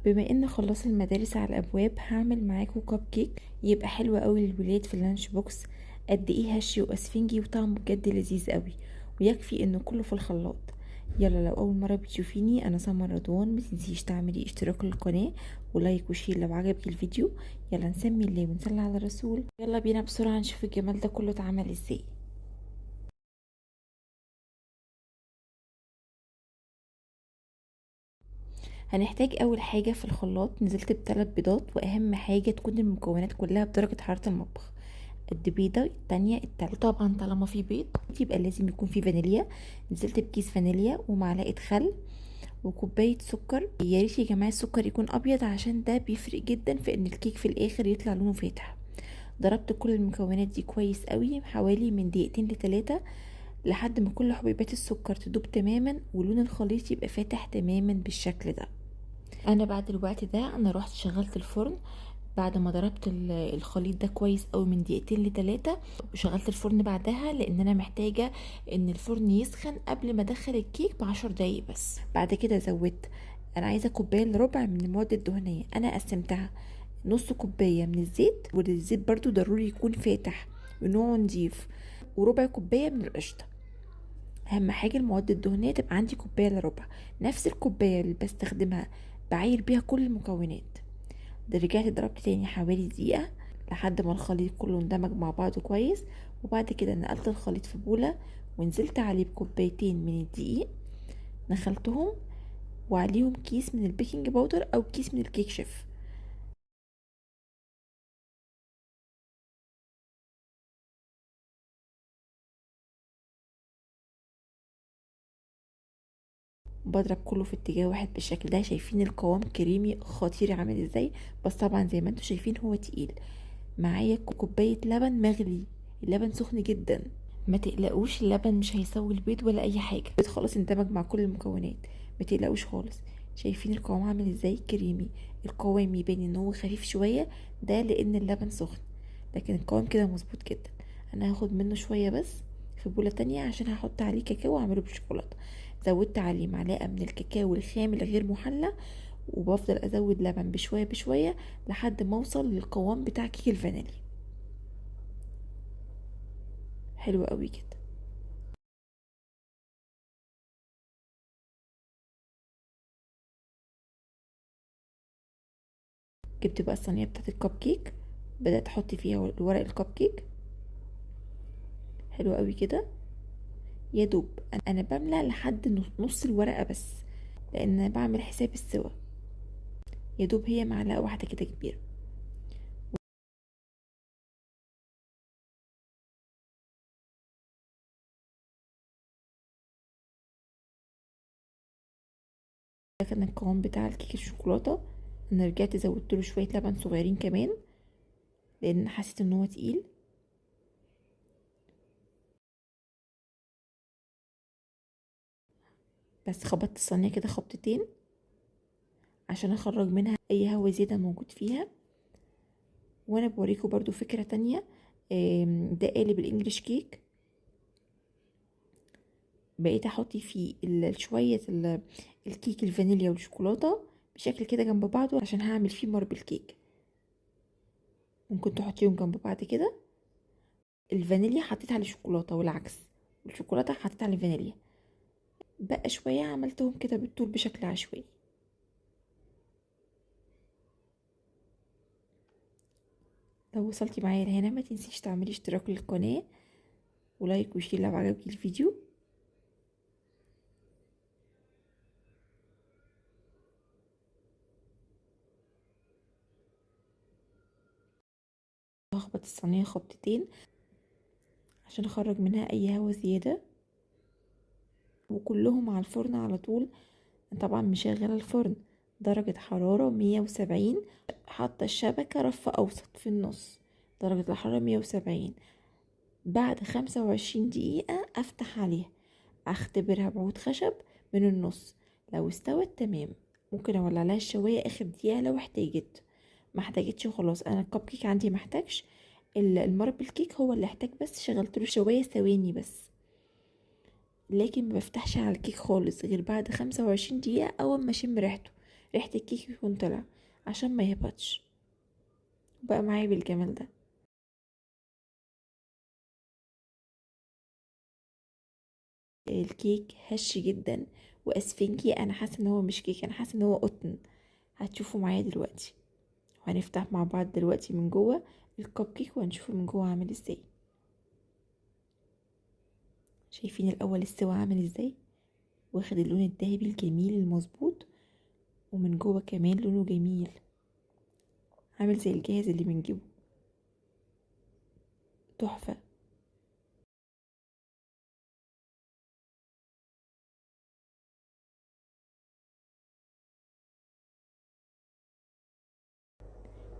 بما ان خلاص المدارس على الابواب، هعمل معاكم كب كيك يبقى حلو قوي للولاد في اللانش بوكس. قد ايه هشي واسفنجي وطعمه بجد لذيذ قوي، ويكفي انه كله في الخلاط. يلا، لو اول مره بتشوفيني انا سمر رضوان، متنسيش تعملي اشتراك للقناه ولايك وشير لو عجبك الفيديو. يلا نسمي الله ونصلي على الرسول. يلا بينا بسرعه نشوف الجمال ده كله اتعمل ازاي. هنحتاج اول حاجه في الخلاط، نزلت بثلاث بيضات، واهم حاجه تكون المكونات كلها بدرجه حراره المطبخ. قد بيضه، التانية التالتة. طبعا طالما في بيض يبقى لازم يكون في فانيليا. نزلت بكيس فانيليا ومعلقه خل وكوبايه سكر. يا ريت يا جماعه السكر يكون ابيض عشان ده بيفرق جدا في ان الكيك في الاخر يطلع لونه فاتح. ضربت كل المكونات دي كويس قوي، حوالي من دقيقتين لتلاتة، لحد ما كل حبيبات السكر تدوب تماما ولون الخليط يبقى فاتح تماما بالشكل ده. انا بعد الوقت ده انا رحت شغلت الفرن. بعد ما ضربت الخليط ده كويس قوي من دقيقتين لتلاتة، وشغلت الفرن بعدها لان انا محتاجة ان الفرن يسخن قبل ما ادخل الكيك ب10 دقايق بس. بعد كده زودت، انا عايزة كوباية الا ربع من المواد الدهنية، انا قسمتها نص كوباية من الزيت، والزيت برضو ضروري يكون فاتح ونوعه نضيف، وربع كوباية من القشطة. اهم حاجه المواد الدهنيه تبقى عندي كوبايه الا ربع، نفس الكوبايه اللي بستخدمها بعاير بيها كل المكونات. ده رجعت ضربت تاني حوالي دقيقه لحد ما الخليط كله اندمج مع بعضه كويس. وبعد كده نقلت الخليط في بوله ونزلت عليه بكوبايتين من الدقيق، نخلتهم، وعليهم كيس من البيكنج باودر او كيس من الكيك شيف. بضرب كله في اتجاه واحد بالشكل ده. شايفين القوام كريمي خطير عامل ازاي؟ بس طبعا زي ما انتم شايفين هو تقيل. معايا كوباية لبن مغلي، اللبن سخن جدا. ما تقلقوش، اللبن مش هيسوي البيض ولا اي حاجة، البيض خلاص اندمج مع كل المكونات. ما تقلقوش خالص. شايفين القوام عامل ازاي؟ كريمي. القوام يبان ان هو خفيف شوية، ده لان اللبن سخن، لكن القوام كده مظبوط جدا. انا هاخد منه شوية بس في بولة تانية عشان هحط عليه كاكاو واعمله بالشوكولاتة. زودت عليه معلقة من الكاكاو الخام الغير محلى، وبفضل ازود لبن بشوية بشوية لحد ما اوصل للقوام بتاع كيك الفانيليا. حلو قوي كده. جبت بقى الصينيه بتاعت الكب كيك، بدات احط فيها ورق الكب كيك. حلو قوي كده. يا دوب انا بملى لحد نص الورقه بس، لان انا بعمل حساب السوا. يا دوب هي معلقه واحده كده كبيره. ده كان القوام بتاع الكيك الشوكولاته. انا رجعت زودت له شويه لبن صغيرين كمان لان حسيت ان هو تقيل. بس خبطت الصينيه كده خبطتين عشان اخرج منها اي هوا زياده موجود فيها. وانا بوريكم برضو فكره تانية. ده قالب الانجليش كيك، بقيت احط فيه شويه الكيك الفانيليا والشوكولاته بشكل كده جنب بعضه عشان هعمل فيه ماربل كيك. ممكن تحطيهم جنب بعض كده. الفانيليا حطيت على الشوكولاته والعكس، والشوكولاته حطيت على الفانيليا. بقى شويه عملتهم كده بالطول بشكل عشوائي. لو وصلتي معايا لهنا ما تنسيش تعملي اشتراك للقناه ولايك وشير لو عجبك الفيديو. هخبط الصينيه خبطتين عشان اخرج منها اي هوا زياده، وكلهم على الفرن على طول. طبعا مشغله الفرن درجة حرارة 170، حاطة الشبكة رف أوسط في النص، درجة الحرارة 170. بعد 25 دقيقة أفتح عليها، أختبرها بعود خشب من النص. لو استوت تمام ممكن أولع لها الشواية آخر دقيقة لو احتاجت. ما احتاجتش خلاص. أنا الكب كيك عندي محتاجش، الماربل كيك هو اللي احتاج، بس شغلت له الشواية ثواني بس. لكن ما بفتحش على الكيك خالص غير بعد 25 دقيقة أول ما أشم ريحته. ريحة الكيك يكون طلع عشان ما يهبطش. بقى معايا بالجمال ده. الكيك هش جدا واسفنجي، انا حاسه ان هو مش كيك، انا حاسه ان هو قطن. هتشوفوا معايا دلوقتي، وهنفتح مع بعض دلوقتي من جوه الكب كيك وهنشوفه من جوه عامل ازاي. شايفين الاول السوا عامل ازاي، واخد اللون الذهبي الجميل المظبوط، ومن جوه كمان لونه جميل عامل زي الجاهز اللي بنجيبه. تحفه.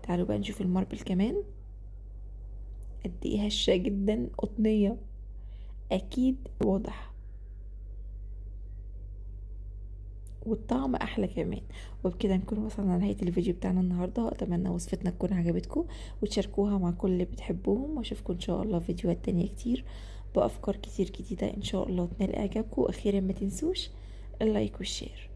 تعالوا بقى نشوف الماربل كمان قد ايه هشه جدا قطنيه، اكيد واضح، والطعم احلى كمان. وبكده نكون وصلنا لنهايه الفيديو بتاعنا النهارده، واتمنى وصفتنا تكون عجبتكم وتشاركوها مع كل اللي بتحبوهم، واشوفكم ان شاء الله في فيديوهات تانية كتير بافكار كتير جديده ان شاء الله تنال اعجابكم. واخيرا ما تنسوش اللايك والشير.